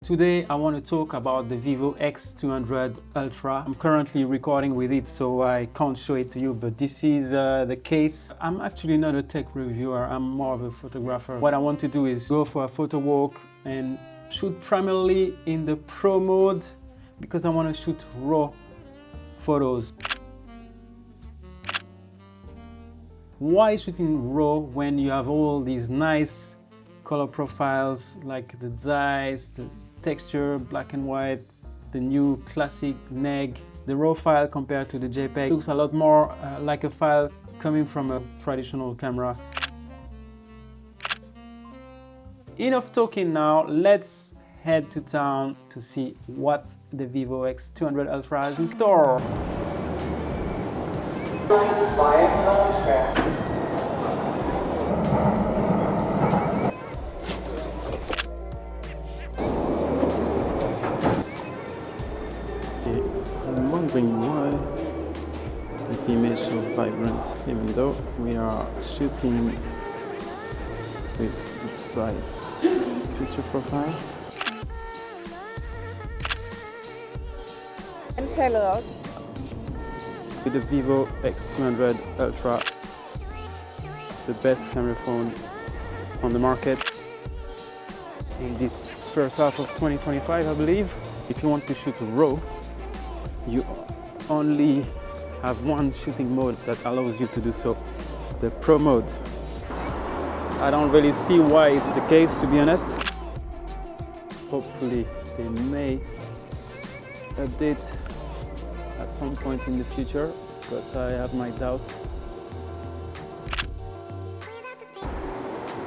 Today I want to talk about the Vivo X200 Ultra. I'm currently recording with it, so I can't show it to you, but this is the case. I'm actually not a tech reviewer, I'm more of a photographer. What I want to do is go for a photo walk and shoot primarily in the Pro mode because I want to shoot raw photos. Why shooting raw when you have all these nice color profiles like the dyes, the texture, black and white, the new classic neg? The raw file compared to the JPEG looks a lot more like a file coming from a traditional camera. Enough talking now, let's head to town to see what the Vivo X200 Ultra has in store. I'm wondering why this image is so vibrant, even though we are shooting with its size picture profile. With the Vivo X200 Ultra, the best camera phone on the market in this first half of 2025, I believe. If you want to shoot raw, you only have one shooting mode that allows you to do so, the Pro mode. I don't really see why it's the case, to be honest. Hopefully they may update at some point in the future, but I have my doubt.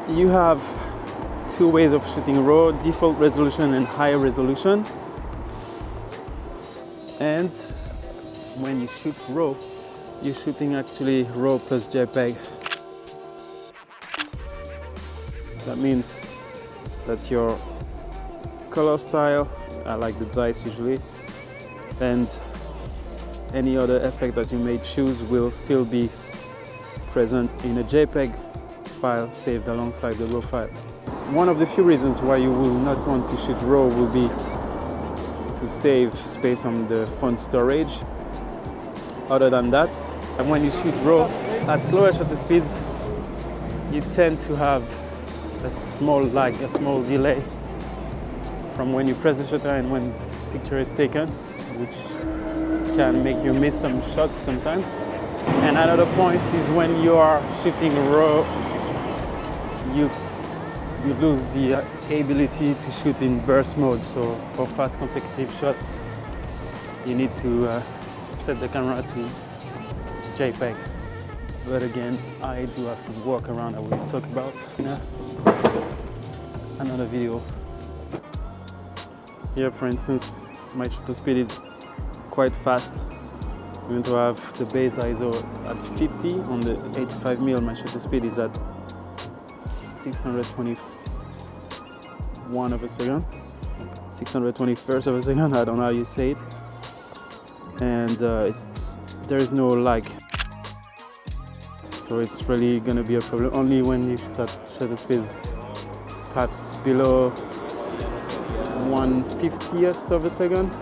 You have two ways of shooting raw: default resolution and higher resolution. And when you shoot raw, you're shooting actually raw plus JPEG. That means that your color style, I like the dyes usually, and any other effect that you may choose will still be present in a JPEG file saved alongside the raw file. One of the few reasons why you will not want to shoot raw will be to save space on the phone storage. Other than that, and when you shoot raw at slower shutter speeds, you tend to have a small lag, a small delay from when you press the shutter and when the picture is taken, which can make you miss some shots sometimes. And another point is when you are shooting raw, you lose the ability to shoot in burst mode. So for fast consecutive shots, you need to set the camera to JPEG. But again, I do have some workaround I will talk about in another video. Here, for instance, my shutter speed is quite fast. Even though I have the base ISO at 50, on the 85mm my shutter speed is at 621 of a second, 621st of a second, I don't know how you say it. And there is no lag. So it's really going to be a problem only when you shoot at shutter speeds perhaps below 1/50th of a second.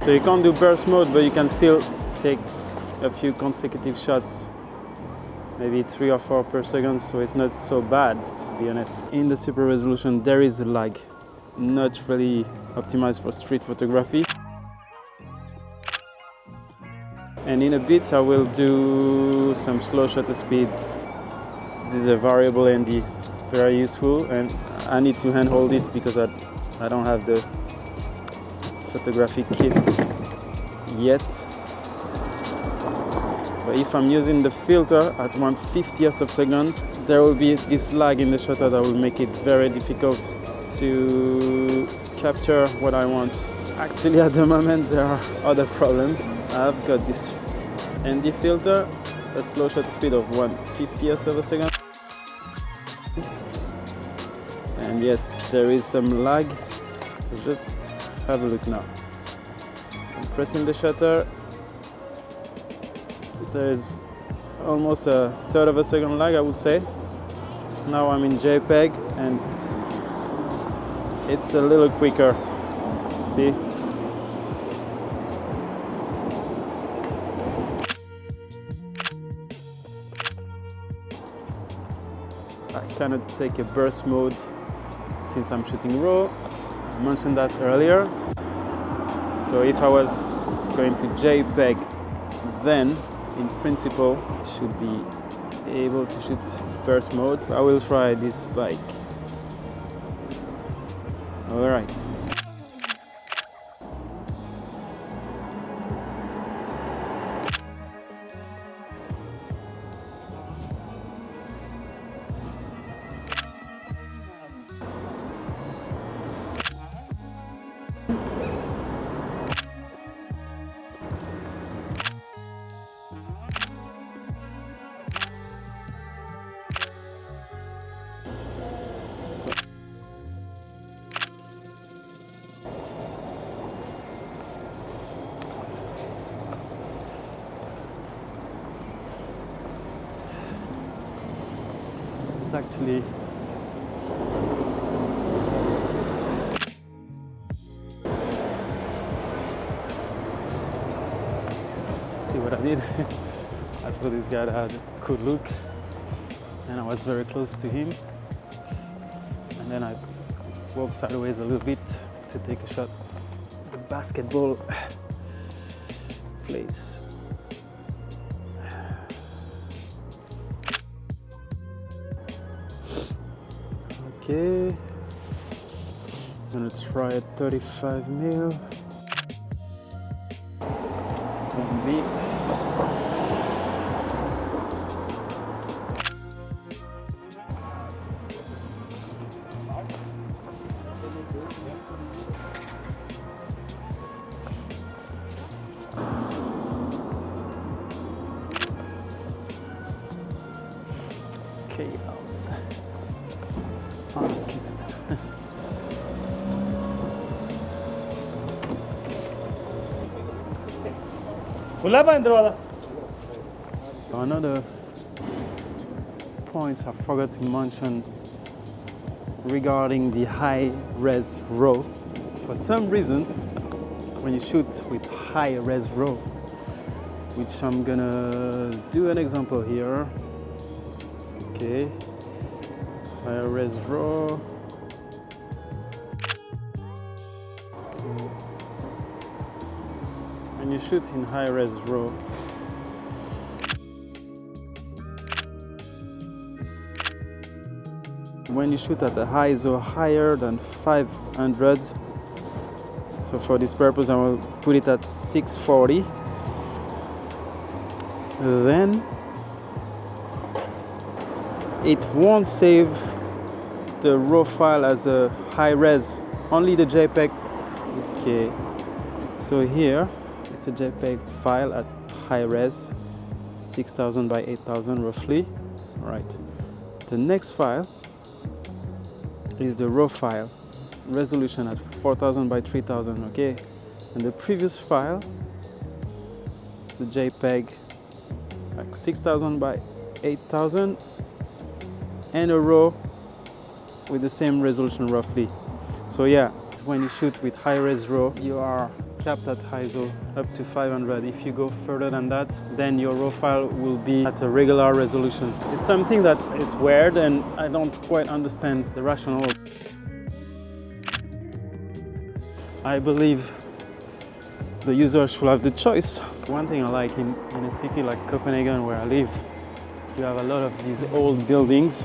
So you can't do burst mode, but you can still take a few consecutive shots, maybe 3 or 4 per second, so it's not so bad, to be honest. In the super resolution there is a lag, not really optimized for street photography. And in a bit I will do some slow shutter speed. This is a variable ND, very useful, and I need to handhold it because I don't have the photographic kit yet. But if I'm using the filter at 1/50th of a second, there will be this lag in the shutter that will make it very difficult to capture what I want. Actually, at the moment there are other problems. I've got this ND filter, a slow shutter speed of 1/50th of a second. And yes, there is some lag, so just have a look now. I'm pressing the shutter. There's almost a third of a second lag, I would say. Now I'm in JPEG and it's a little quicker. See? I cannot take a burst mode since I'm shooting RAW. I mentioned that earlier. So if I was going to JPEG, then in principle I should be able to shoot burst mode. I will try this bike. All right. It's actually see what I did. I saw this guy that had a good look and I was very close to him, and then I walked sideways a little bit to take a shot at the basketball place. Okay, I'm gonna try a 35mm. 1B. Chaos. Anarchist. Another point I forgot to mention regarding the high-res RAW. For some reasons, when you shoot with high-res RAW, which I'm gonna do an example here. Okay, high-res RAW. Okay. When you shoot in high-res RAW, when you shoot at a high ISO higher than 500, so for this purpose I will put it at 640, then it won't save the RAW file as a high res, only the JPEG. Okay, so here it's a JPEG file at high res, 6000 by 8000 roughly. All right, the next file is the RAW file, resolution at 4000 by 3000. Okay, and the previous file is a JPEG like 6000 by 8000 and a RAW with the same resolution roughly. So yeah, when you shoot with high-res RAW, you are capped at ISO up to 500. If you go further than that, then your RAW file will be at a regular resolution. It's something that is weird and I don't quite understand the rationale. I believe the user should have the choice. One thing I like in a city like Copenhagen where I live, you have a lot of these old buildings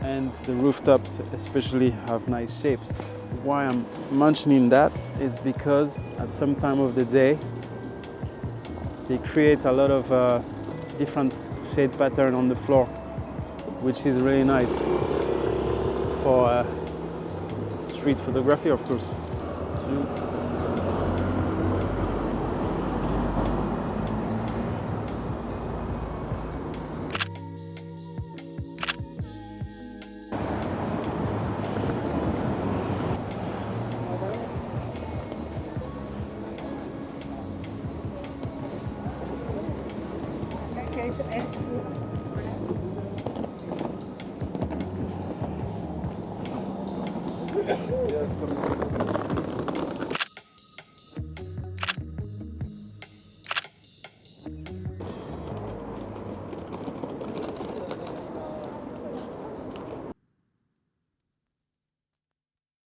and the rooftops especially have nice shapes. Why I'm mentioning that is because at some time of the day they create a lot of different shade pattern on the floor, which is really nice for street photography, of course. por